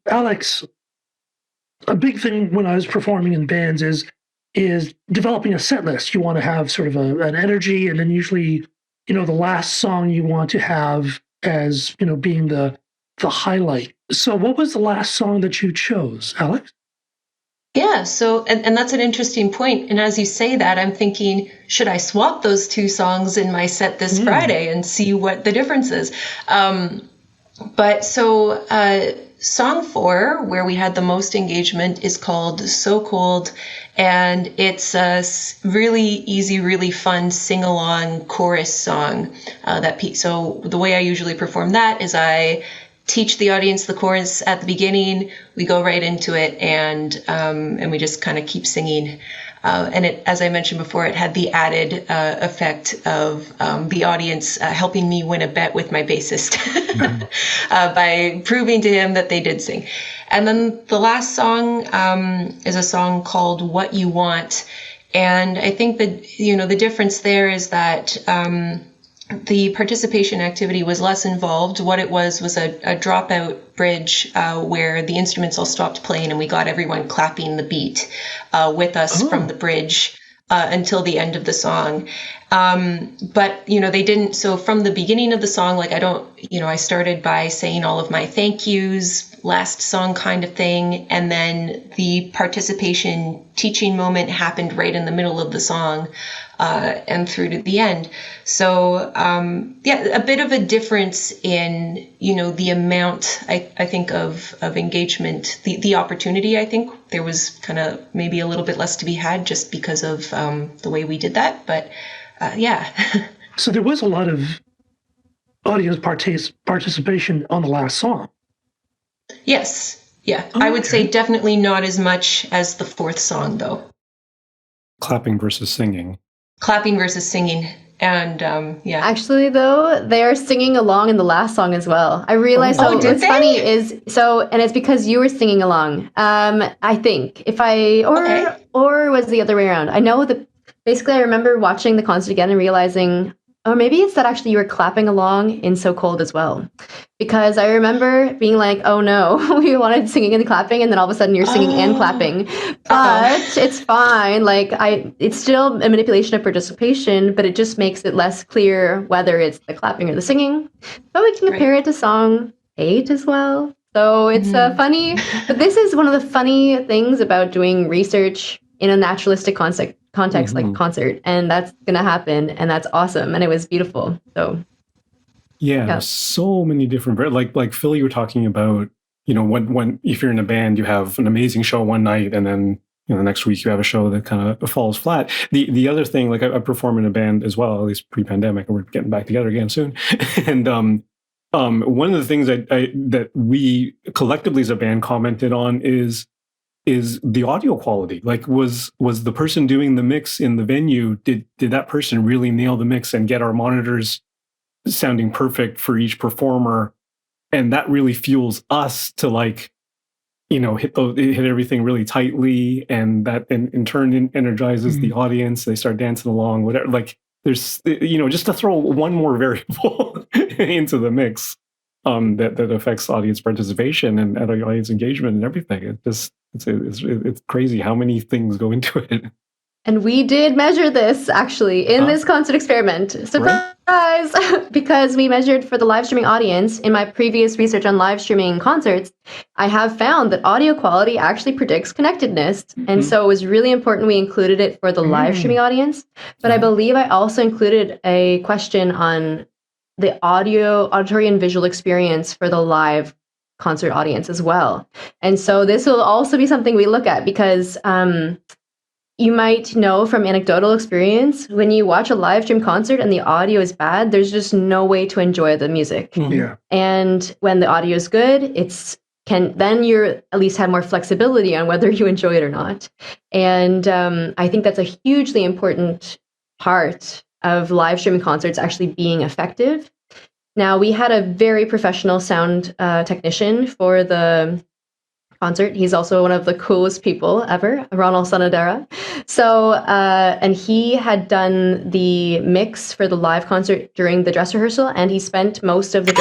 Alex, a big thing when I was performing in bands is developing a set list. You want to have sort of an energy, and then usually, the last song you want to have as, being the highlight. So what was the last song that you chose, Alex? Yeah, so, and that's an interesting point. And as you say that, I'm thinking, should I swap those two songs in my set this Friday and see what the difference is? But so song 4, where we had the most engagement, is called So Cold. And it's a really easy, really fun sing-along chorus song. So the way I usually perform that is I teach the audience the chorus at the beginning. We go right into it, and we just kind of keep singing. And it, as I mentioned before, it had the added effect of the audience helping me win a bet with my bassist by proving to him that they did sing. And then the last song is a song called What You Want. And I think that, the difference there is that the participation activity was less involved. What it was a dropout bridge where the instruments all stopped playing and we got everyone clapping the beat with us from the bridge until the end of the song. But, they didn't. So from the beginning of the song, I started by saying all of my thank yous, last song kind of thing. And then the participation teaching moment happened right in the middle of the song. And through to the end. So, a bit of a difference in, the amount, I think, of engagement, the opportunity. I think there was kind of maybe a little bit less to be had just because of the way we did that. But, So there was a lot of audience participation on the last song. Yes. Yeah. Okay. I would say definitely not as much as the 4th song, though. Clapping versus singing. And actually, though, they are singing along in the last song as well. I realized. What's funny is and it's because you were singing along. I think or was the other way around. I know that basically I remember watching the concert again and realizing, or maybe it's that actually you were clapping along in So Cold as well. Because I remember being like, oh no, we wanted singing and clapping, and then all of a sudden you're singing and clapping. But it's fine. It's still a manipulation of participation, but it just makes it less clear whether it's the clapping or the singing. But we can compare it to song 8 as well. So it's funny. But this is one of the funny things about doing research in a naturalistic context like a concert, and that's going to happen, and that's awesome, and it was beautiful. So. Yeah, so many different, like Phil, you were talking about, when if you're in a band, you have an amazing show one night, and then the next week you have a show that kind of falls flat. The other thing, I perform in a band as well, at least pre-pandemic, and we're getting back together again soon. And one of the things that we collectively as a band commented on is the audio quality. Like, was the person doing the mix in the venue, did that person really nail the mix and get our monitors sounding perfect for each performer? And that really fuels us to, like, hit everything really tightly, and that in turn energizes the audience. They start dancing along, whatever. Like, there's, just to throw one more variable into the mix that affects audience participation and audience engagement and everything. It's crazy how many things go into it. And we did measure this, actually, in this concert experiment. Surprise! Right? Because we measured for the live streaming audience. In my previous research on live streaming concerts, I have found that audio quality actually predicts connectedness. And so it was really important we included it for the live streaming audience. But I believe I also included a question on the auditory and visual experience for the live concert audience as well. And so this will also be something we look at, because you might know from anecdotal experience, when you watch a live stream concert and the audio is bad, there's just no way to enjoy the music. Yeah. And when the audio is good, then you're at least have more flexibility on whether you enjoy it or not. And I think that's a hugely important part of live streaming concerts actually being effective. Now, we had a very professional sound technician for the concert. He's also one of the coolest people ever, Ronald Sanadera. So, and he had done the mix for the live concert during the dress rehearsal, and he spent most of the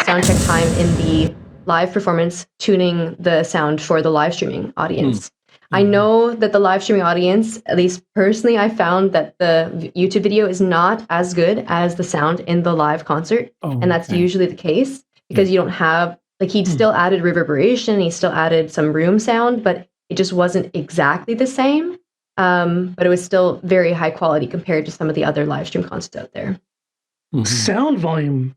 sound check time in the live performance tuning the sound for the live streaming audience. I know that the live streaming audience, at least personally, I found that the YouTube video is not as good as the sound in the live concert. And that's usually the case, because you don't have, like, he still added reverberation, he still added some room sound, but it just wasn't exactly the same. But it was still very high quality compared to some of the other live stream concerts out there. Sound volume.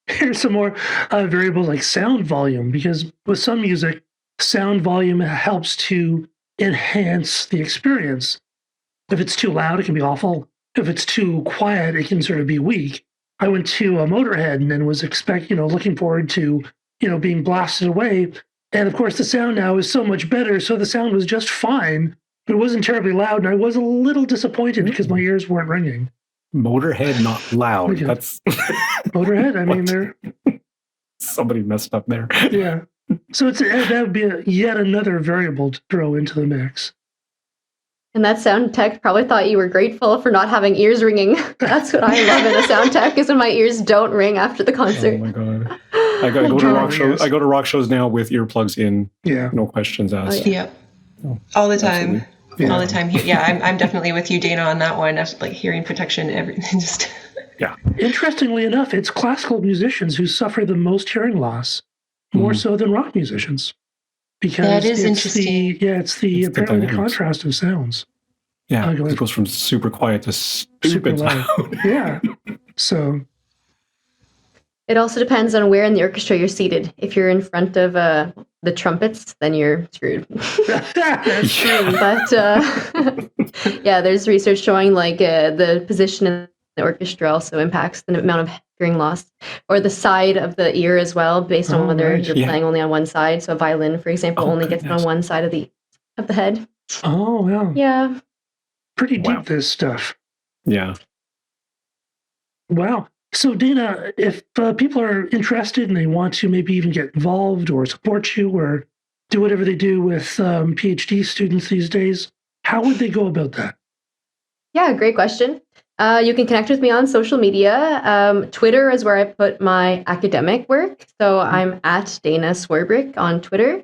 Here's some more variables like sound volume, because with some music, sound volume helps to enhance the experience. If it's too loud, it can be awful. If it's too quiet, it can sort of be weak. I went to a Motorhead and was looking forward to, being blasted away. And of course, the sound now is so much better. So the sound was just fine. It wasn't terribly loud, and I was a little disappointed because my ears weren't ringing. Motorhead, not loud. Okay. That's Motorhead. I mean, they're somebody messed up there. Yeah. So that would be yet another variable to throw into the mix. And that sound tech probably thought you were grateful for not having ears ringing. That's what I love in a sound tech, is when my ears don't ring after the concert. Oh my god! I go to rock shows. I go to rock shows now with earplugs in. Yeah. No questions asked. Oh, yeah. All the time. Yeah. All the time. Yeah, I'm definitely with you, Dana, on that one. Like hearing protection, everything. Just. Yeah. Interestingly enough, it's classical musicians who suffer the most hearing loss, more so than rock musicians, because that is interesting. It's apparently the contrast of sounds. Yeah, it goes from super quiet to super loud. Yeah. So it also depends on where in the orchestra you're seated. If you're in front of the trumpets, then you're screwed. That's true. But yeah, there's research showing the position in the orchestra also impacts the amount of hearing loss, or the side of the ear as well, based on whether you're playing only on one side. So a violin, for example, only gets on one side of the head. Oh, wow. Yeah. Pretty deep, this stuff. Yeah. Wow. So, Dana, if people are interested and they want to maybe even get involved or support you or do whatever they do with PhD students these days, how would they go about that? Yeah, great question. You can connect with me on social media. Twitter is where I put my academic work. So I'm at Dana Swerbrick on Twitter.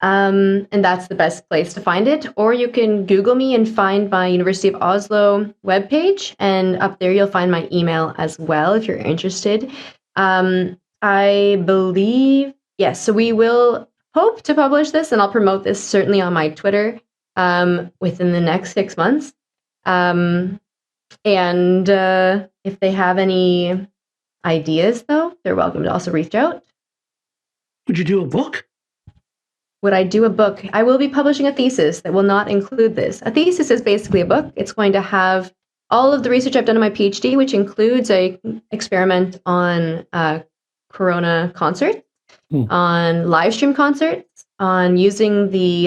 And that's the best place to find it. Or you can Google me and find my University of Oslo webpage. And up there, you'll find my email as well if you're interested. I believe, yes, so we will hope to publish this, and I'll promote this certainly on my Twitter within the next 6 months. And if they have any ideas, though, they're welcome to also reach out. Would you do a book? Would I do a book? I will be publishing a thesis that will not include this. A thesis is basically a book. It's going to have all of the research I've done in my PhD, which includes a experiment on Corona concerts, on live stream concerts, on using the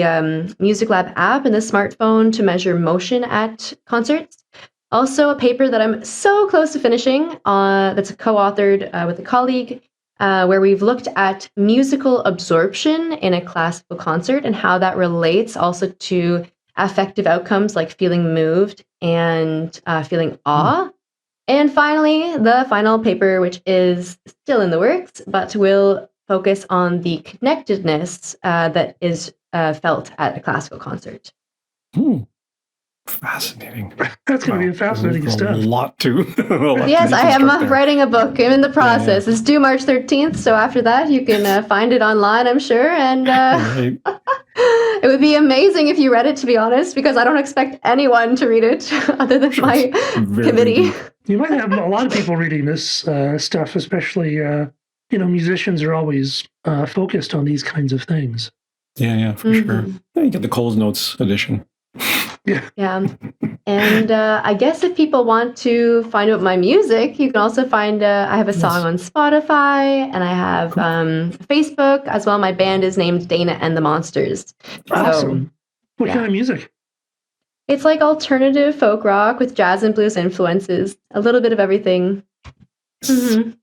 MusicLab app and the smartphone to measure motion at concerts. Also, a paper that I'm so close to finishing that's co-authored with a colleague, where we've looked at musical absorption in a classical concert and how that relates also to affective outcomes like feeling moved and feeling awe. And finally, the final paper, which is still in the works, but will focus on the connectedness that is felt at a classical concert. Fascinating. That's going to be fascinating stuff. A lot to. Yes, I am writing a book. I'm in the process. It's due March 13th. So after that, you can find it online, I'm sure. And it would be amazing if you read it, to be honest, because I don't expect anyone to read it other than my committee. You might have a lot of people reading this stuff, especially, musicians are always focused on these kinds of things. Yeah, for sure. Yeah, you get the Coles Notes edition. Yeah. And I guess if people want to find out my music, you can also find, I have a song on Spotify, and I have Facebook as well. My band is named Dana and the Monsters. Awesome. So, what kind of music? It's like alternative folk rock with jazz and blues influences, a little bit of everything.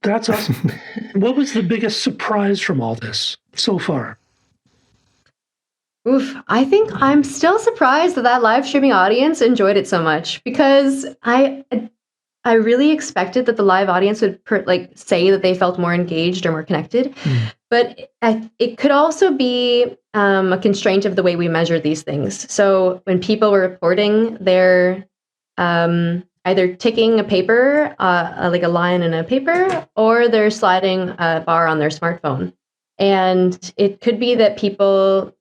That's awesome. What was the biggest surprise from all this so far? I think I'm still surprised that live streaming audience enjoyed it so much, because I really expected that the live audience would say that they felt more engaged or more connected. But it could also be a constraint of the way we measure these things. So when people were reporting, they're either ticking a paper, like a line in a paper, or they're sliding a bar on their smartphone. And it could be that people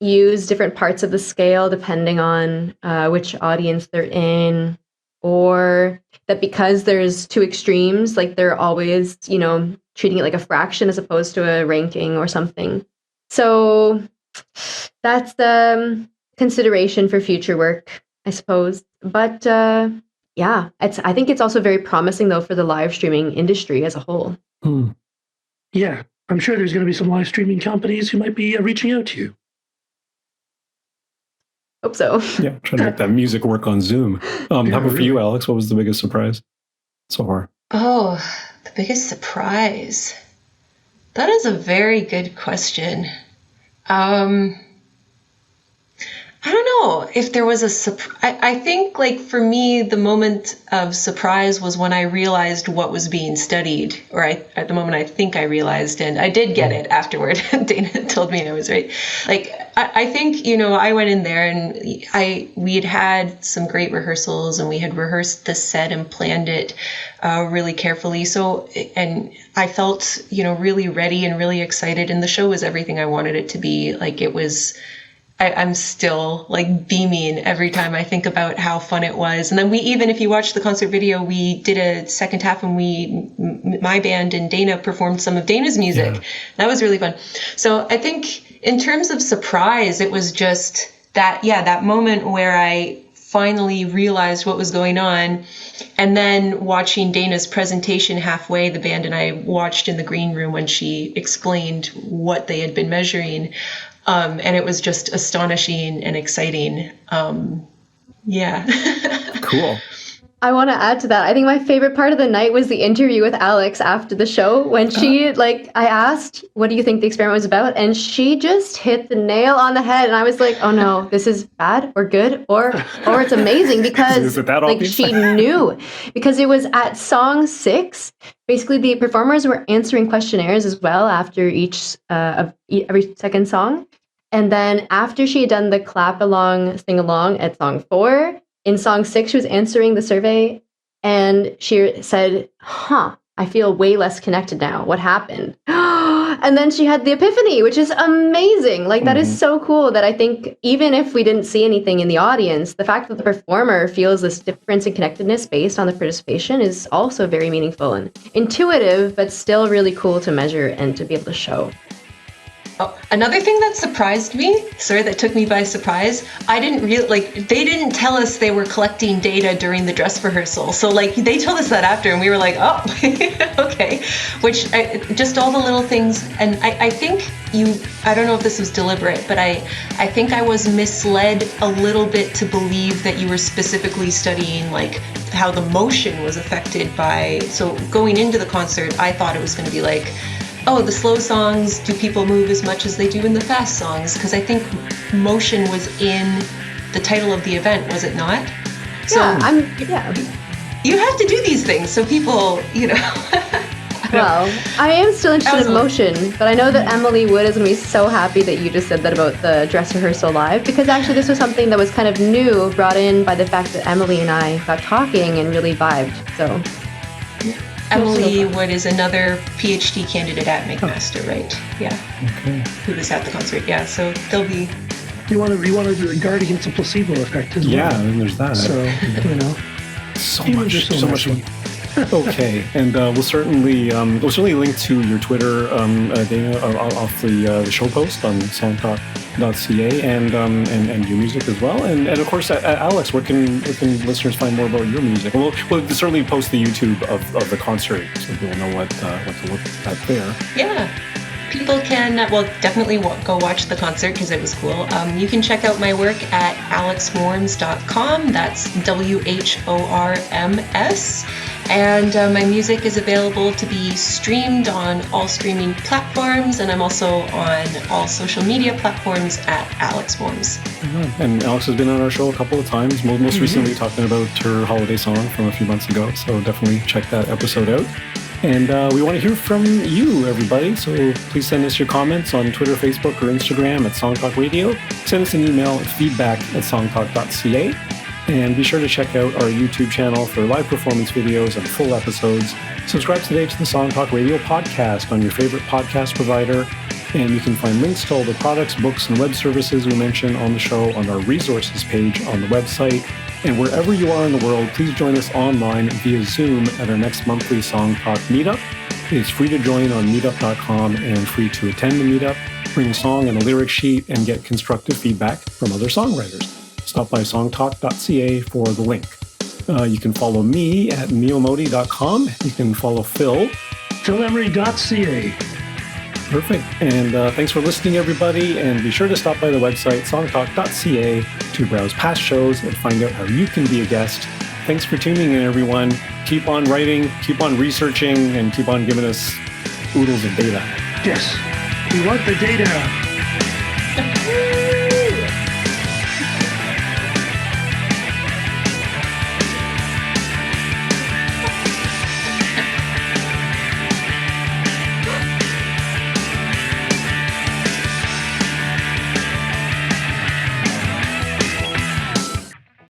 use different parts of the scale depending on which audience they're in, or that because there's two extremes, like they're always, treating it like a fraction as opposed to a ranking or something. So that's the consideration for future work, I suppose. But I think it's also very promising, though, for the live streaming industry as a whole. Yeah, I'm sure there's going to be some live streaming companies who might be reaching out to you. Hope so. Yeah, trying to make that music work on Zoom. How about for you, Alex? What was the biggest surprise so far? Oh, the biggest surprise. That is a very good question. I don't know if there was a surprise. I think, for me, the moment of surprise was when I realized what was being studied, or at the moment I think I realized, and I did get it afterward. Dana told me I was right. I think, I went in there and we had some great rehearsals, and we had rehearsed the set and planned it really carefully. So, and I felt, really ready and really excited, and the show was everything I wanted it to be. It was. I'm still beaming every time I think about how fun it was. And then if you watch the concert video, we did a second half and my band and Dana performed some of Dana's music. Yeah. That was really fun. So I think in terms of surprise, it was just that moment where I finally realized what was going on. And then watching Dana's presentation halfway, the band and I watched in the green room when she explained what they had been measuring. And it was just astonishing and exciting. Cool. I want to add to that. I think my favorite part of the night was the interview with Alex after the show, when she, I asked, what do you think the experiment was about? And she just hit the nail on the head. And I was like, oh no, this is bad or good or it's amazing, because she knew, because it was at song 6. Basically, the performers were answering questionnaires as well after every second song. And then after she had done the clap along, sing along at song 4, in song 6, she was answering the survey, and she said, I feel way less connected now. What happened? And then she had the epiphany, which is amazing. That is so cool, that I think even if we didn't see anything in the audience, the fact that the performer feels this difference in connectedness based on the participation is also very meaningful and intuitive, but still really cool to measure and to be able to show. Oh, another thing that surprised me, that took me by surprise, I didn't they didn't tell us they were collecting data during the dress rehearsal. So they told us that after, and we were like, oh, okay. Just all the little things. And I think I don't know if this was deliberate, but I think I was misled a little bit to believe that you were specifically studying how the motion was affected by, so going into the concert, I thought it was going to be oh, the slow songs, do people move as much as they do in the fast songs? Because I think motion was in the title of the event, was it not? Yeah, You have to do these things so people, Well, I am still interested in motion, but I know that Emily Wood is going to be so happy that you just said that about the dress rehearsal live, because actually this was something that was kind of new, brought in by the fact that Emily and I got talking and really vibed, so... Emily Wood is another PhD candidate at McMaster, right? Yeah. Okay. Who was at the concert? Yeah. So they'll be. You want to guard against the placebo effect as well. Yeah, and there's that. So so much. Okay, and we'll certainly link to your Twitter, Dana, off the show post on songtalk.ca and your music as well, and of course, Alex, where can listeners find more about your music? We'll certainly post the YouTube of the concert so people know what to look at there. Yeah. People can, definitely go watch the concert because it was cool. You can check out my work at alexworms.com. That's WHORMS. And my music is available to be streamed on all streaming platforms, and I'm also on all social media platforms at alexworms. And Alex has been on our show a couple of times, most recently talking about her holiday song from a few months ago, so definitely check that episode out. And we want to hear from you, everybody. So please send us your comments on Twitter, Facebook, or Instagram at Songtalk Radio. Send us an email at feedback@songtalk.ca. And be sure to check out our YouTube channel for live performance videos and full episodes. Subscribe today to the Songtalk Radio podcast on your favorite podcast provider. And you can find links to all the products, books, and web services we mention on the show on our resources page on the website. And wherever you are in the world, please join us online via Zoom at our next monthly Song Talk meetup. It's free to join on meetup.com and free to attend the meetup, bring a song and a lyric sheet, and get constructive feedback from other songwriters. Stop by songtalk.ca for the link. You can follow me at neomodi.com. You can follow Phil. PhilEmery.ca. Perfect. And thanks for listening, everybody. And be sure to stop by the website, songtalk.ca, to browse past shows and find out how you can be a guest. Thanks for tuning in, everyone. Keep on writing, keep on researching, and keep on giving us oodles of data. Yes. We want the data.